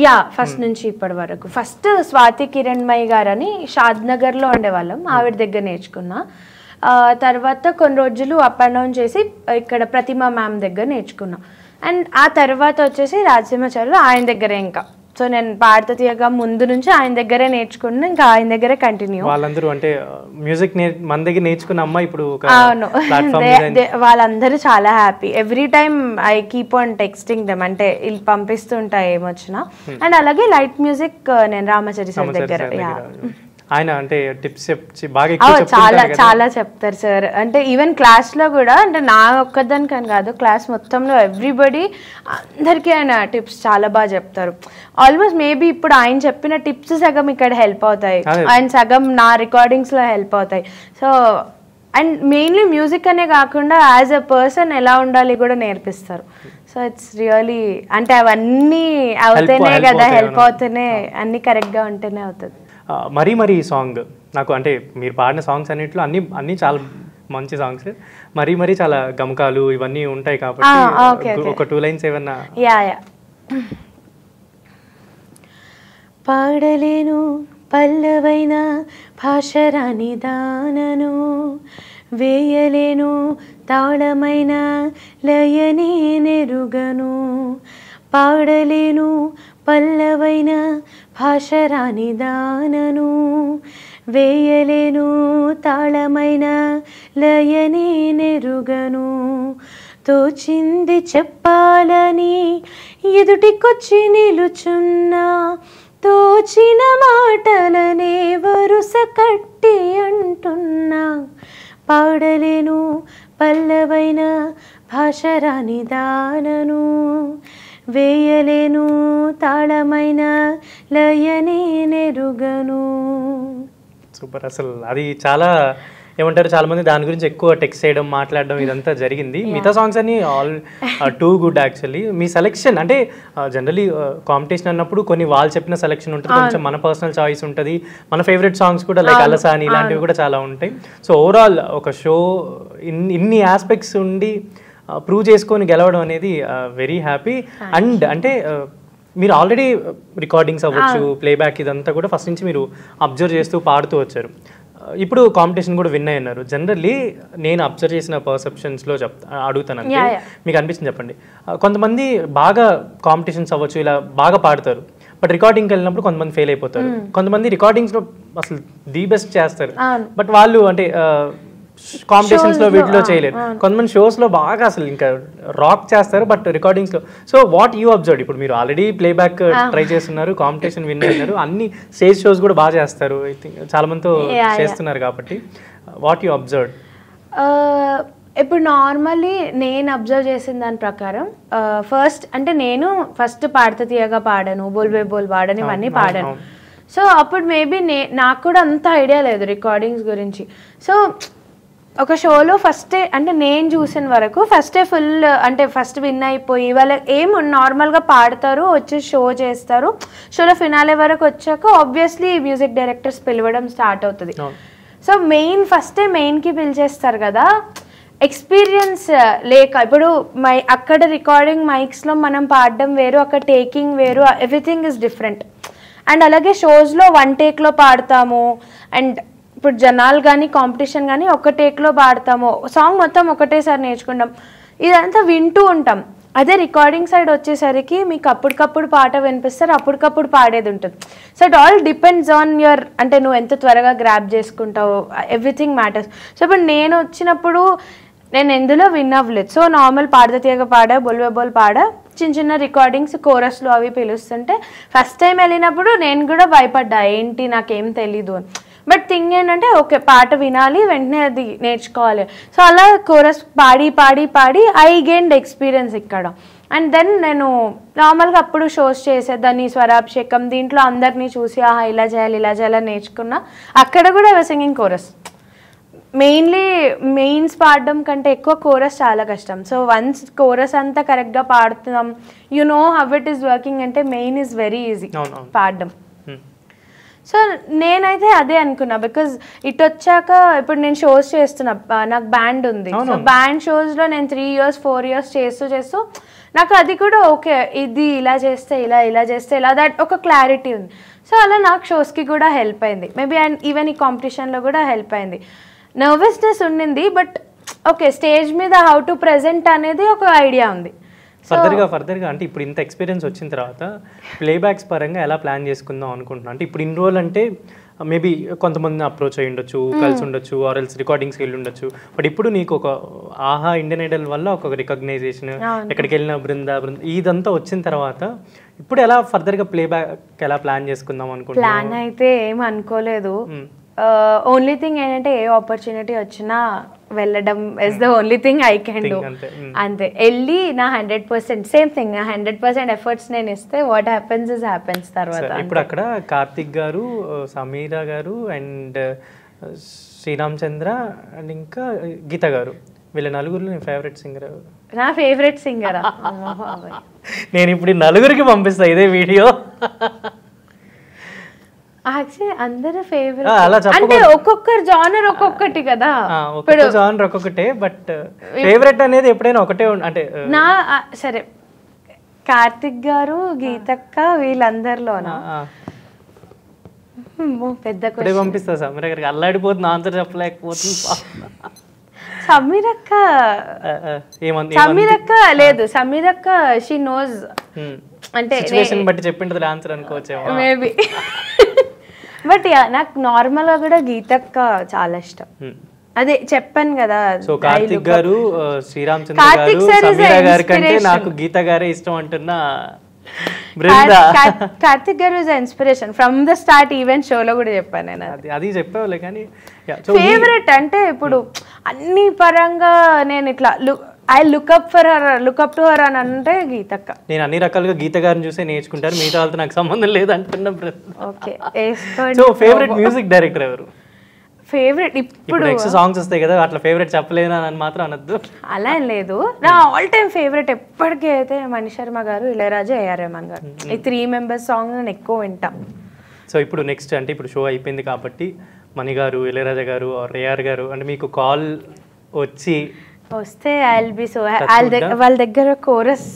యా ఫస్ట్ నుంచి ఇప్పటి వరకు. ఫస్ట్ స్వాతి కిరణ్మయి గారు అని షాద్ నగర్ లో ఉండేవాళ్ళం, ఆవిడ దగ్గర నేర్చుకున్నా. తర్వాత కొన్ని రోజులు అప్ అండ్ డౌన్ చేసి ఇక్కడ ప్రతిమా మ్యామ్ దగ్గర నేర్చుకున్నా. అండ్ ఆ తర్వాత వచ్చేసి రాజసింహాచార్యులు ఆయన దగ్గర ఇంకా సో నేను పాడతా తీయగా ముందు నుంచి ఆయన దగ్గరే నేర్చుకున్నాను, ఇంకా ఆయన దగ్గరే కంటిన్యూ. వాళ్ళందరూ అంటే మ్యూజిక్ మన దగ్గర నేర్చుకున్న అమ్మ ఇప్పుడు అవును, వాళ్ళందరూ చాలా happy. Every time I keep on texting them, అంటే వీళ్ళు పంపిస్తుంటా ఏమొచ్చినా. అండ్ అలాగే లైట్ మ్యూజిక్ నేను రామాచారి సార్ దగ్గర. ఆయన అంటే టిప్స్ బాగా చాలా చాలా చెప్తారు సార్. అంటే ఈవెన్ క్లాస్ లో కూడా, అంటే నా ఒక్కదానికని కాదు, క్లాస్ మొత్తంలో ఎవ్రీబడి అందరికీ ఆయన టిప్స్ చాలా బాగా చెప్తారు. ఆల్మోస్ట్ మేబీ ఇప్పుడు ఆయన చెప్పిన టిప్స్ సగం ఇక్కడ హెల్ప్ అవుతాయి, ఆయన సగం నా రికార్డింగ్స్ లో హెల్ప్ అవుతాయి. సో అండ్ మెయిన్లీ మ్యూజిక్ అనే కాకుండా యాజ్ అ పర్సన్ ఎలా ఉండాలి కూడా నేర్పిస్తారు. సో ఇట్స్ రియలీ, అంటే అవన్నీ అవుతేనే కదా, హెల్ప్ అవుతూనే, అన్ని కరెక్ట్గా ఉంటేనే అవుతుంది. మరీ సాంగ్ నాకు, అంటే మీరు పాడిన సాంగ్స్ అన్నింటిలో అన్ని చాలా మంచి సాంగ్స్, మరీ చాలా గమకాలు ఇవన్నీ ఉంటాయి కాబట్టి ఒక 2 lines ఏమన్నా. పాడలేను పల్లవైన భాషరాని దానను, వేయలేను తాళమైన లయనే నెరుగను. పాడలేను పల్లవైన భాషరాని దానను, వేయలేను తాళమైన లయనే నెరుగను. తోచింది చెప్పాలని ఎదుటికొచ్చి నిలుచున్నా, తోచిన మాటలనే వరుస కట్టి అంటున్నా. పాడలేను పల్లవైన భాషరాని దానను, వేయలేను తాళమైన లయనే నెరుగను. సూపర్. అసలు అది చాలా ఏమంటారు, చాలా మంది దాని గురించి ఎక్కువ టెక్స్ట్ చేయడం, మాట్లాడడం ఇదంతా జరిగింది. మిగతా సాంగ్స్ అన్ని టూ గుడ్ యాక్చువల్లీ. మీ సెలెక్షన్ అంటే జనరలీ కాంపిటీషన్ అన్నప్పుడు కొన్ని వాళ్ళు చెప్పిన సెలెక్షన్ ఉంటుంది, కొంచెం మన పర్సనల్ చాయిస్ ఉంటుంది, మన ఫేవరెట్ సాంగ్స్ కూడా లైక్ అలసాని ఇలాంటివి కూడా చాలా ఉంటాయి. సో ఓవరాల్ ఒక షో ఇన్ని ఆస్పెక్ట్స్ ఉండి ప్రూవ్ చేసుకొని గెలవడం అనేది వెరీ హ్యాపీ. అండ్ అంటే మీరు ఆల్రెడీ రికార్డింగ్స్ అవ్వచ్చు, ప్లేబ్యాక్ ఇదంతా కూడా ఫస్ట్ నుంచి మీరు అబ్జర్వ్ చేస్తూ పాడుతూ వచ్చారు. ఇప్పుడు కాంపిటీషన్ కూడా విన్ అయ్యారు. జనరల్లీ నేను అబ్జర్వ్ చేసిన పర్సెప్షన్స్లో అడుగుతాను అంటే, మీకు అనిపిస్తుంది చెప్పండి. కొంతమంది బాగా కాంపిటీషన్స్ అవ్వచ్చు, ఇలా బాగా పాడతారు, బట్ రికార్డింగ్కి వెళ్ళినప్పుడు కొంతమంది ఫెయిల్ అయిపోతారు. కొంతమంది రికార్డింగ్స్లో అసలు ది బెస్ట్ చేస్తారు, బట్ వాళ్ళు అంటే కాంపిటీషన్స్ లో వీటిలో చేయలేరు. కొంతమంది షోస్ లో బాగా అసలు ఇంకా రాక్ చేస్తారు, బట్ రికార్డింగ్స్ లో. So what you observe? ఇప్పుడు మీరు ఆల్రెడీ ప్లేబ్యాక్ ట్రై చేస్తున్నారు, కాంపిటీషన్ విన్ అయినారు, అన్ని స్టేజ్ షోస్ కూడా బాగా చేస్తారు, ఐ థింక్ చాలా మందితో చేస్తున్నారు కాబట్టి వాట్ యూ అబ్జర్వ్? ఇప్పుడు నార్మల్లీ నేను అబ్జర్వ్ చేసిన దాని ప్రకారం ఫస్ట్ అంటే నేను ఫస్ట్ పాడత తీయగా పాడాను, బోల్బే బోల్ పాడని ఇవన్నీ పాడాను. సో అప్పుడు మేబీ నాకు కూడా అంత ఐడియా లేదు రికార్డింగ్స్ గురించి. సో ఒక షోలో ఫస్టే అంటే నేను చూసిన వరకు ఫస్టే ఫుల్ అంటే ఫస్ట్ విన్ అయిపోయి వాళ్ళు ఏం నార్మల్గా పాడతారు, వచ్చి షో చేస్తారు. షోలో ఫినాలే వరకు వచ్చాక ఆబ్వియస్లీ మ్యూజిక్ డైరెక్టర్స్ పిలవడం స్టార్ట్ అవుతుంది. సో ఫస్టే మెయిన్కి పిలిచేస్తారు కదా, ఎక్స్పీరియన్స్ లేక. ఇప్పుడు అక్కడ రికార్డింగ్ మైక్స్లో మనం పాడడం వేరు, అక్కడ టేకింగ్ వేరు, ఎవ్రీథింగ్ ఇస్ డిఫరెంట్. అండ్ అలాగే షోస్లో 1 టేక్లో పాడతాము, అండ్ ఇప్పుడు జనాలు కానీ కాంపిటీషన్ కానీ ఒక టేక్లో పాడతాము, సాంగ్ మొత్తం ఒకటేసారి నేర్చుకుంటాం, ఇదంతా వింటూ ఉంటాం. అదే రికార్డింగ్ సైడ్ వచ్చేసరికి మీకు అప్పటికప్పుడు పాట వినిపిస్తారు, అప్పటికప్పుడు పాడేది ఉంటుంది. So it all depends on your, అంటే నువ్వు ఎంత త్వరగా గ్రాప్ చేసుకుంటావు, ఎవ్రీథింగ్ మ్యాటర్స్. సో ఇప్పుడు నేను వచ్చినప్పుడు నేను ఎందులో విన్ అవ్వలేదు. సో నార్మల్ పాడత తీయగా పాడా, బొల్వే బోల్ పాడా, చిన్న రికార్డింగ్స్ కోరస్లో అవి పిలుస్తుంటే ఫస్ట్ టైం వెళ్ళినప్పుడు నేను కూడా భయపడ్డా, ఏంటి నాకేం తెలీదు అని. బట్ థింగ్ ఏంటంటే ఓకే పాట వినాలి, వెంటనే అది నేర్చుకోవాలి. సో అలా కోరస్ పాడి పాడి పాడి ఐ గెయిన్డ్ ఎక్స్పీరియన్స్ ఇక్కడ. అండ్ దెన్ నేను నార్మల్గా అప్పుడు షోస్ చేసేదాన్ని, స్వరాభిషేకం దీంట్లో అందరినీ చూసి ఆహా ఇలా చేయాలి ఇలా చేయాలని నేర్చుకున్నా. అక్కడ కూడా సింగింగ్ కోరస్. మెయిన్స్ పాడడం కంటే ఎక్కువ కోరస్ చాలా కష్టం. సో వన్స్ కోరస్ అంతా కరెక్ట్గా పాడుతున్నాం, you know how it is working, అంటే మెయిన్ ఈజ్ వెరీ ఈజీ పాడడం. సో నేనైతే అదే అనుకున్నా, బికాజ్ ఇటు వచ్చాక ఇప్పుడు నేను షోస్ చేస్తున్నా, నాకు బ్యాండ్ ఉంది. సో బ్యాండ్ షోస్లో నేను 3 years 4 years చేస్తూ నాకు అది కూడా ఓకే, ఇది ఇలా చేస్తే ఇలా, ఇలా చేస్తే ఇలా, దట్ ఒక క్లారిటీ ఉంది. సో అలా నాకు షోస్కి కూడా హెల్ప్ అయింది మేబీ. అండ్ ఈవెన్ ఈ కాంపిటీషన్లో కూడా హెల్ప్ అయింది. నర్వస్నెస్ ఉండింది, బట్ ఓకే స్టేజ్ మీద హౌ టు ప్రెజెంట్ అనేది ఒక ఐడియా ఉంది. ఫర్దర్గా అంటే ఇప్పుడు ఇంత ఎక్స్పీరియన్స్ వచ్చిన తర్వాత ప్లేబ్యాక్స్ పరంగా ఎలా ప్లాన్ చేసుకుందాం అనుకుంటున్నాను. అంటే ఇప్పుడు ఇన్ని రోజులు అంటే మేబీ కొంతమంది అప్రోచ్ అయ్యి ఉండొచ్చు, కలిసి ఉండొచ్చు, ఆర్ఎల్స్ రికార్డింగ్స్కి వెళ్ళి ఉండొచ్చు. బట్ ఇప్పుడు నీకు ఒక ఆహా ఇండియన్ ఐడల్ వల్ల ఒక రికగ్నైజేషన్, ఎక్కడికి వెళ్ళిన బృంద ఇదంతా వచ్చిన తర్వాత ఇప్పుడు ఎలా ఫర్దర్గా ప్లేబ్యాక్ ఎలా ప్లాన్ చేసుకుందాం అనుకుంటున్నాను? ప్లాన్ అయితే ఏం అనుకోలేదు. ఓన్లీ థింగ్ ఏంటంటే ఏ ఆపర్చునిటీ వచ్చినా వెళ్ళడం is the only thing I can do. అంతే, వెళ్ళి నా 100% సేమ్ థింగ్, నా 100% ఎఫర్ట్స్ నేను ఇస్తే వాట్ హ్యాపెన్స్ ఇస్ హ్యాపెన్స్. తర్వాత ఇప్పుడు అక్కడ కార్తిక్ గారు, సమీరా గారు అండ్ శ్రీరామ్ చంద్ర అండ్ ఇంకా గీత గారు, వీళ్ళ నలుగురు నీ ఫేవరెట్ సింగర్? నా ఫేవరెట్ సింగరా? నేను ఇప్పుడు నలుగురికి పంపిస్తా ఇదే వీడియో. యాక్చువల్లీ అందరూ ఫేవరెట్ అంటే ఒక్కొక్కరు జానర్ ఒక్కొక్కటి కదా, జానర్ ఒక్కొక్కటే. బట్ ఫేవరెట్ అనేది ఎప్పుడైనా ఒకటే అంటే నా సరే కార్తిక్ గారు, గీతక్క వీళ్ళందరిలోనా పెద్ద పంపిస్తా. సమీర గారికి అల్లాడిపోతుంది, ఆన్సర్ చెప్పలేకపోతుంది. సమీరక్క లేదు, సమీరక్క షీ నోస్ అంటే సిచువేషన్ బట్టి చెప్పింటది ఆన్సర్ అనుకోవచ్చేమో మేబీ. బట్ నాకు నార్మల్ గా కూడా గీతక్క చాలా ఇష్టం. అదే చెప్పాను కదా. సో కార్తిక్ గారు, శ్రీరామ్ చంద్ర గారు, సమీరా గారి కంటే నాకు గీత గారే ఇష్టం అంటున్నా. కార్తిక్ గారు is inspiration from the start. Event షోలో కూడా చెప్పాను నేను. అది చెప్పేవాళ్ళే కానీ ఫేవరెట్ అంటే ఇప్పుడు అన్ని పరంగా నేను ఇట్లా ఐ లుక్అప్ టు హర్ అని అంటే గీతక్క. నేను అన్ని రకాలుగా గీత గారిని చూసే నేర్చుకుంటాను, మిగతా వాళ్ళతో నాకు సంబంధం లేదు అంటున్నా. Okay, so favourite music director ఎవరు? ఫేవరెట్ ఇప్పుడు నెక్స్ట్ సాంగ్స్ వస్తాయి కదా, అట్లా ఫేవరెట్ చెప్పలేను అని మాత్రం అనొద్దు. అలా ఏం లేదు. నా ఆల్ టైమ్ ఫేవరెట్ ఎప్పటికీ అయితే మణి శర్మ గారు, ఇళయరాజా, ఏఆర్ రెహమాన్ గారు. ఈ 3 మెంబర్స్ సాంగ్ నేను ఎక్కువ వింటా. సో ఇప్పుడు నెక్స్ట్ అంటే ఇప్పుడు షో అయిపోయింది కాబట్టి మణి గారు, ఇళయరాజా గారు, ఏఆర్ గారు అంటే మీకు కాల్ వస్తే ఐల్ బి సో వాళ్ళ దగ్గర కోరస్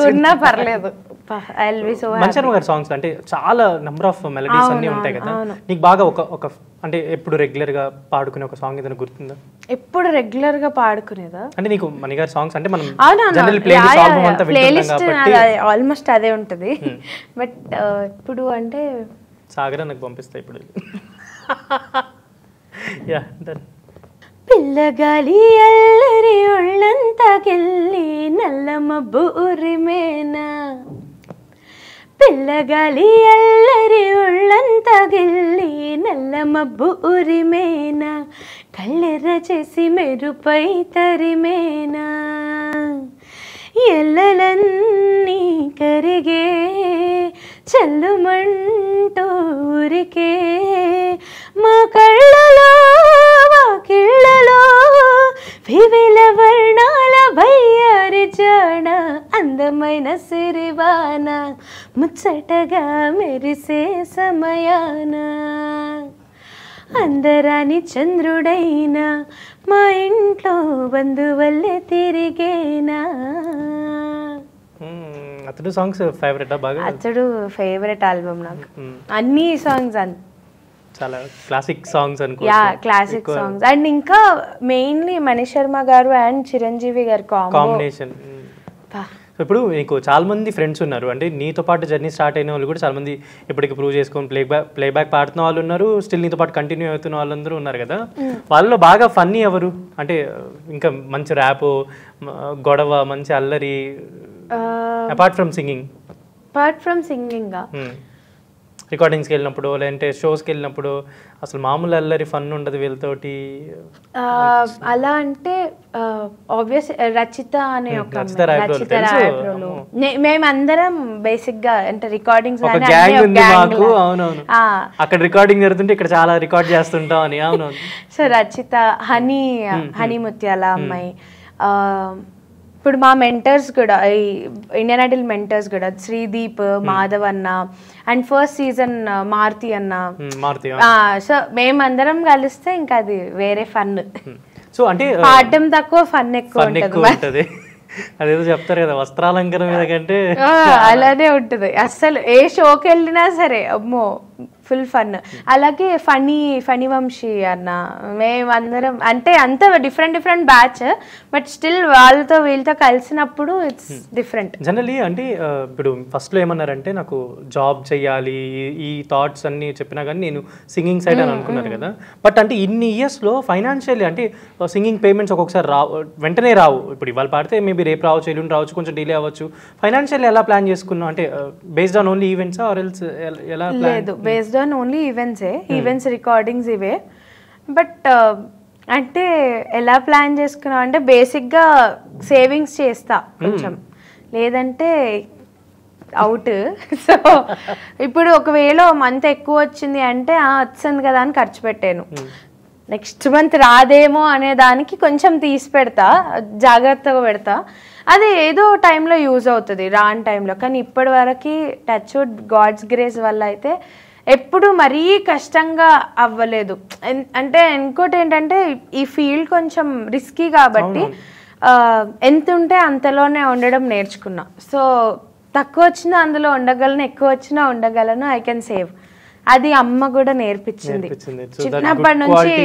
ఉన్నా పర్లేదు. I'll be so Mani Sharma గారి సాంగ్స్ అంటే చాలా నెంబర్ ఆఫ్ మెలడీస్ అన్ని ఉంటాయి కదా, నీకు బాగా ఒక అంటే ఎప్పుడు రెగ్యులర్ గా పాడుకునే ఒక సాంగ్ ఏదైనా గుర్తుందా? ఎప్పుడు రెగ్యులర్ గా పాడుకునేదా అంటే నీకు మణి గారి సాంగ్స్ అంటే మనం ప్లేలిస్ట్ ఆల్మోస్ట్ అదే ఉంటది. బట్ ఇప్పుడు అంటే సాగర్ నాకు పంపిస్తా ఇప్పుడు. Yeah done. పిల్లగాలి అల్లరి ఒళ్ళంతా కెళ్ళి నల్ల మబ్బు ఉరిమేనా, పిల్లగాలి అల్లరి ఒళ్ళంతా గిల్లి నల్ల మబ్బు ఉరిమేనా, కళ్ళెర్ర చేసి మెరుపై తరిమేనా, ఎల్లలన్నీ కరిగే చల్లుమంటూ ఊరికే మా కళ్ళలో వాకిళ్ళలో వివిల వర్ణాల భయ్యారి జాడ, అందమైన సిరివాన ముచ్చటగా మెరిసే సమయాన, అందరాని చంద్రుడైనా మా ఇంట్లో బంధువల్లే తిరిగేనా. అతడు సాంగ్స్ ఫేవరెట్ బాగా? అతడు ఫేవరెట్ ఆల్బమ్ నాకు. అన్ని సాంగ్స్ చాలా క్లాసిక్ సాంగ్స్ అనుకో. Yeah classic songs. అండ్ ఇంకా మెయిన్లీ మణి శర్మ గారు అండ్ చిరంజీవి గారు కాంబినేషన్. ఇప్పుడు నీకు చాలా మంది ఫ్రెండ్స్ ఉన్నారు, అంటే నీతో పాటు జర్నీ స్టార్ట్ అయిన వాళ్ళు కూడా చాలా మంది ఇప్పటికి ప్రూవ్ చేసుకొని ప్లేబ్యాక్ పాడుతున్న వాళ్ళు ఉన్నారు, స్టిల్ నీతో పాటు కంటిన్యూ అవుతున్న వాళ్ళందరూ ఉన్నారు కదా. వాళ్ళలో బాగా ఫన్నీ ఎవరు? అంటే ఇంకా మంచి ర్యాప్, గొడవ, మంచి అల్లరి, అపార్ట్ ఫ్రమ్ సింగింగ్ రికార్డింగ్స్కి వెళ్ళినప్పుడు లేదంటే షోస్కి వెళ్ళినప్పుడు అసలు మామూలు అల్లరి ఫన్ ఉండదు వీళ్ళతోటి అలా అంటే ఆబ్వియస్ రచిత అనే ఒక మేమందరం బేసిక్ గా అంటే రికార్డింగ్స్ అక్కడ రికార్డింగ్ జరుగుతుంటే ఇక్కడ చాలా రికార్డ్ చేస్తుంటాం అని. అవునవును. సో రచిత, హనీ ముత్యాల అమ్మాయి, ఇప్పుడు మా మెంటర్స్ కూడా ఈ ఇండియన్ ఐడల్ మెంటర్స్ కూడా శ్రీదీప్, మాధవ్ అన్న అండ్ ఫస్ట్ సీజన్ మారుతి అన్న. సో మేమందరం కలిస్తే ఇంకా అది వేరే ఫన్. సో అంటే పాడడం తక్కువ ఫన్ ఎక్కువ ఉంటుంది. అదేదో చెప్తారు కదా వస్త్రాలంకరణ మీద కంటే అలానే ఉంటుంది. అస్సలు ఏ షోకి వెళ్ళినా సరే అమ్మో ఫుల్ ఫన్. అలాగే ఫనీ వంశీ అన్న, మేమందరం అంటే అంత డిఫరెంట్ బ్యాచ్, బట్ స్టిల్ వాళ్ళతో వీళ్ళతో కలిసినప్పుడు ఇట్స్ డిఫరెంట్. జనరలీ అంటే ఇప్పుడు ఫస్ట్లో ఏమన్నారంటే నాకు జాబ్ చేయాలి ఈ థాట్స్ అన్ని చెప్పినా కానీ నేను సింగింగ్ సైడ్ అని అనుకున్నారు కదా. బట్ అంటే ఇన్ని ఇయర్స్లో ఫైనాన్షియల్లీ అంటే సింగింగ్ పేమెంట్స్ ఒక్కొక్కసారి వెంటనే రావు. ఇప్పుడు ఇవాళ పాడితే మేబీ రేపు రావచ్చు, ఎల్లుండి రావచ్చు, కొంచెం డిలే అవ్వచ్చు. ఫైనాన్షియల్లీ ఎలా ప్లాన్ చేసుకున్నాం అంటే based on only events or else ఎలా? లేదు, based on only events recordings ఇవే. బట్ అంటే ఎలా ప్లాన్ చేసుకున్నాం అంటే బేసిక్గా సేవింగ్స్ చేస్తా కొంచెం, లేదంటే అవుట్. సో ఇప్పుడు ఒకవేళ మంత్ ఎక్కువ వచ్చింది అంటే వచ్చింది కదా అని ఖర్చు పెట్టాను, నెక్స్ట్ మంత్ రాదేమో అనే దానికి కొంచెం తీసి పెడతా, జాగ్రత్తగా పెడతా, అది ఏదో టైంలో యూజ్ అవుతుంది రాని టైంలో. కానీ ఇప్పటి వరకు టచ్ వుడ్ గాడ్స్ గ్రేస్ వల్ల అయితే ఎప్పుడు మరీ కష్టంగా అవ్వలేదు. అంటే ఇంకోటి ఏంటంటే ఈ ఫీల్డ్ కొంచెం రిస్కీ కాబట్టి ఎంత ఉంటే అంతలోనే ఉండడం నేర్చుకున్నా. సో తక్కువ వచ్చినా అందులో ఉండగలను, ఎక్కువ వచ్చినా ఉండగలను, ఐ కెన్ సేవ్. అది అమ్మ కూడా నేర్పించింది చిన్నప్పటి నుంచి.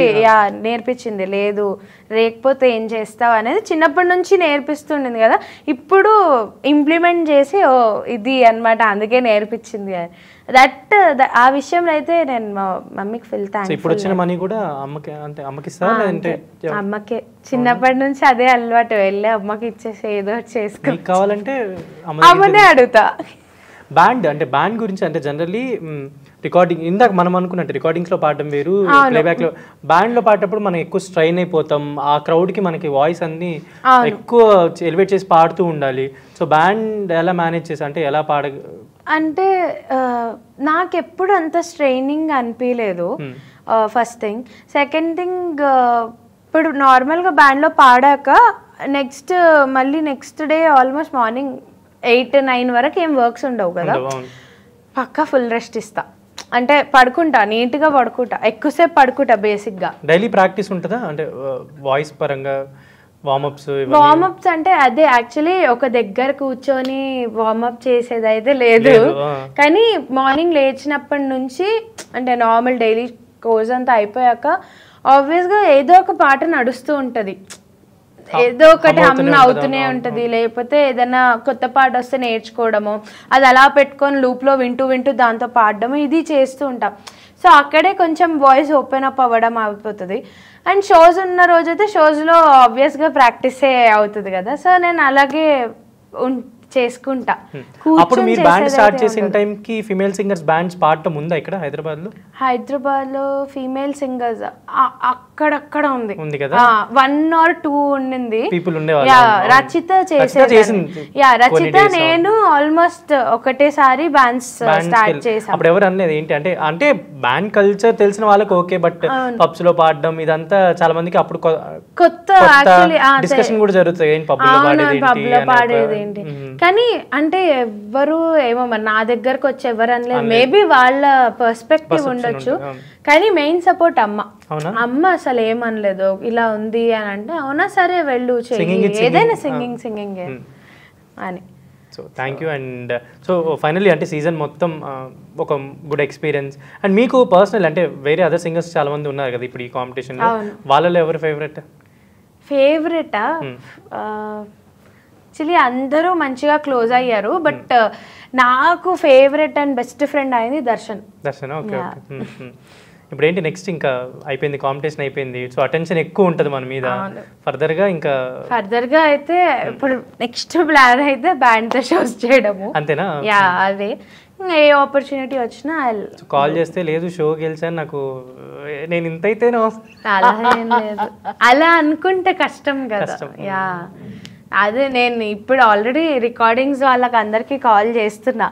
నేర్పించింది, లేదు లేకపోతే ఏం చేస్తావు అనేది చిన్నప్పటి నుంచి నేర్పిస్తుండేది కదా. ఇప్పుడు ఇంప్లిమెంట్ చేసి ఇది అన్నమాట, అందుకే నేర్పించింది. దట్ ఆ విషయంలో అయితే నేను మా మమ్మీకి ఫుల్ థ్యాంక్స్. ఇప్పుడు వచ్చిన మనీ కూడా అమ్మకి, అంటే అమ్మకి ఇస్తారా లేదంటే? అమ్మకే, చిన్నప్పటి నుంచి అదే అలవాటు, వెళ్ళి అమ్మకి ఇచ్చేసి ఏదో చేసుకో కావాలంటే అమ్మనే అడుగుతా. బ్యాండ్ అంటే బ్యాండ్ గురించి అంటే జనరల్లీ రికార్డింగ్ ఇందాక మనం అనుకున్నట్టు రికార్డింగ్స్లో పాడడం వేరు, ప్లేబ్యాక్లో. బ్యాండ్లో పాడేటప్పుడు మనం ఎక్కువ స్ట్రైన్ అయిపోతాం, ఆ క్రౌడ్కి మనకి వాయిస్ అన్ని ఎక్కువ ఎలివేట్ చేసి పాడుతూ ఉండాలి. సో బ్యాండ్ ఎలా మేనేజ్ చేసి అంటే ఎలా పాడ అంటే నాకెప్పుడు అంత స్ట్రైనింగ్ అనిపించలేదు. First thing. సెకండ్ థింగ్, ఇప్పుడు నార్మల్గా బ్యాండ్లో పాడాక మళ్ళీ నెక్స్ట్ డే ఆల్మోస్ట్ మార్నింగ్ 8-9 వరకు ఏం వర్క్స్ ఉండవు కదా, పక్కా ఫుల్ రెస్ట్ ఇస్తా. అంటే పడుకుంటా, నీట్గా పడుకుంటా, ఎక్కువసేపు పడుకుంటా. బేసిక్గా డైలీ ప్రాక్టీస్ ఉంటుందా అంటే వాయిస్ పరంగా? వార్మప్స్ అంటే అదే యాక్చువల్లీ ఒక దగ్గర కూర్చొని వార్మప్ చేసేది అయితే లేదు, కానీ మార్నింగ్ లేచినప్పటి నుంచి అంటే నార్మల్ డైలీ కోర్స్ అంతా అయిపోయాక ఆబ్వియస్గా ఏదో ఒక పాట నడుస్తూ ఉంటుంది, ఏదో ఒకటి హమ్ అవుతూనే ఉంటుంది. లేకపోతే ఏదైనా కొత్త పాట వస్తే నేర్చుకోవడము, అది అలా పెట్టుకొని లూప్లో వింటూ దాంతో పాడడము, ఇది చేస్తూ ఉంటాం. సో అక్కడే కొంచెం వాయిస్ ఓపెన్ అప్ అవ్వడం అయిపోతుంది. అండ్ షోస్ ఉన్న రోజైతే షోస్లో ఆబ్వియస్గా ప్రాక్టీసే అవుతుంది కదా. సో నేను అలాగే చేసుకుంటా. అప్పుడు మీరు బ్యాండ్ స్టార్ట్ చేసిన టైంకి ఫీమేల్ సింగర్స్ బ్యాండ్స్ పాడటం ఉందా ఇక్కడ హైదరాబాద్లో? ఫీమేల్ సింగర్స్ అక్కడక్కడ ఉంది కదా, 1 or 2 ఉండింది. రచిత చేసేది. రచిత నేను ఆల్మోస్ట్ ఒకటేసారి బ్యాండ్స్ స్టార్ట్ చేసాం. అప్పుడు ఎవరు అనలేదు ఏంటి అంటే? అంటే బ్యాండ్ కల్చర్ తెలిసిన వాళ్ళకి ఓకే, బట్ పబ్స్ లో పాడడం ఇదంతా చాలా మందికి అప్పుడు కొత్త డిస్కషన్ కూడా జరుగుతుంది, ఏంటి పబ్ లో పాడేది ఏంటి. కానీ అంటే ఎవ్వరు ఏమో మరి నా దగ్గరకు వచ్చి ఎవరు అనలేదు, మేబీ వాళ్ళ పర్స్పెక్టివ్ ఉండొచ్చు. కానీ మెయిన్ సపోర్ట్ అమ్మ అసలు ఏమనలేదు. ఇలా ఉంది అని అంటే అవునా సరే వెళ్ళు చెయ్యి, ఏదైనా సింగింగ్ అని. So thank you. And so finally అంటే సీజన్ మొత్తం ఒక గుడ్ ఎక్స్పీరియన్స్. అండ్ మీకు పర్సనల్ అంటే వేరే అదర్ సింగర్స్ చాలా మంది ఉన్నారు కదా ఇప్పుడు ఈ కాంపిటీషన్లో, వాళ్ళలో ఎవరు ఫేవరెటా? యాక్చువల్లీ అందరూ మంచిగా క్లోజ్ అయ్యారు, బట్ నాకు ఫేవరెట్ అండ్ బెస్ట్ ఫ్రెండ్ అయింది దర్శన్. ఓకే. ఇప్పుడు ఏంటి నెక్స్ట్? ఇంకా అయిపోయింది, కాంపిటీషన్ అయిపోయింది, సో అటెన్షన్ ఎక్కువ ఉంటుంది మన మీద. ఫర్దర్గా అయితే ఇప్పుడు నెక్స్ట్ ప్లాన్ అయితే బ్యాండ్తో షోస్ చేయడము. అంతేనా? అదే ఏ ఆపర్చునిటీ వచ్చినా కాల్ చేస్తే లేదు షో గెలిచాను నాకు నేను ఇంత అయితేనే అలా ఏం లేదు. అలా అనుకుంటే కష్టం కదా. అదే నేను ఇప్పుడు ఆల్రెడీ రికార్డింగ్స్ వాళ్ళకి అందరికి కాల్ చేస్తున్నా,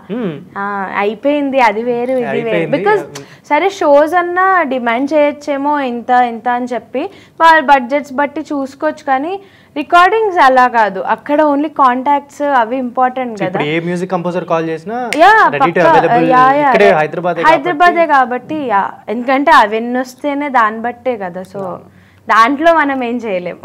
అయిపోయింది అది వేరు ఇది వేరు. బికాస్ సరే షోస్ అన్నా డిమాండ్ చేయొచ్చేమో ఇంత అని చెప్పి వాళ్ళ బడ్జెట్స్ బట్టి చూసుకోవచ్చు, కానీ రికార్డింగ్స్ అలా కాదు. అక్కడ ఓన్లీ కాంటాక్ట్స్ అవి ఇంపార్టెంట్ కదా. హైదరాబాదే కాబట్టి ఎందుకంటే అవన్నీ వస్తేనే దాన్ని బట్టే కదా. సో దాంట్లో మనం ఏం చేయలేము.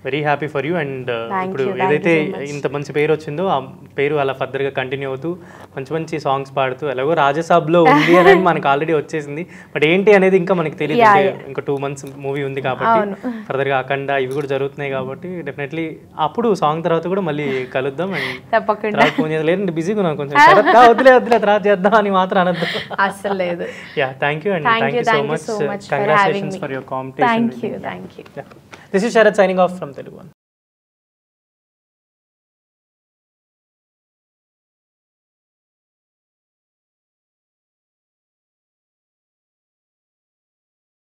Very happy for you. And Thank ఇప్పుడు you, thank ఏదైతే you so much. ఇంత మంచి పేరు వచ్చిందో ఆ పేరు అలా ఫర్దర్గా కంటిన్యూ అవుతూ మంచి మంచి సాంగ్స్ పాడుతూ ఎలాగో రాజసాబ్లో ఉంది అనేది మనకు ఆల్రెడీ వచ్చేసింది. బట్ ఏంటి అనేది ఇంకా మనకి తెలియదు. ఇంకా 2 months మూవీ ఉంది కాబట్టి ఫర్దర్గా అఖండ ఇవి కూడా జరుగుతున్నాయి కాబట్టి డెఫినెట్లీ అప్పుడు సాంగ్ తర్వాత కూడా మళ్ళీ కలుద్దాం. అండ్ తప్పకుండా తర్వాత ఫోన్ చేయాలి, లేదంటే బిజీగా ఉన్నాను కొంచెం, వదిలే తర్వాత చేద్దాం అని మాత్రం అనద్దు. అస్సలు లేదు. Yeah, thank you and thank you so much. for having congratulations me. For your competition. Thank you. This is Sharad signing off from Telugu One.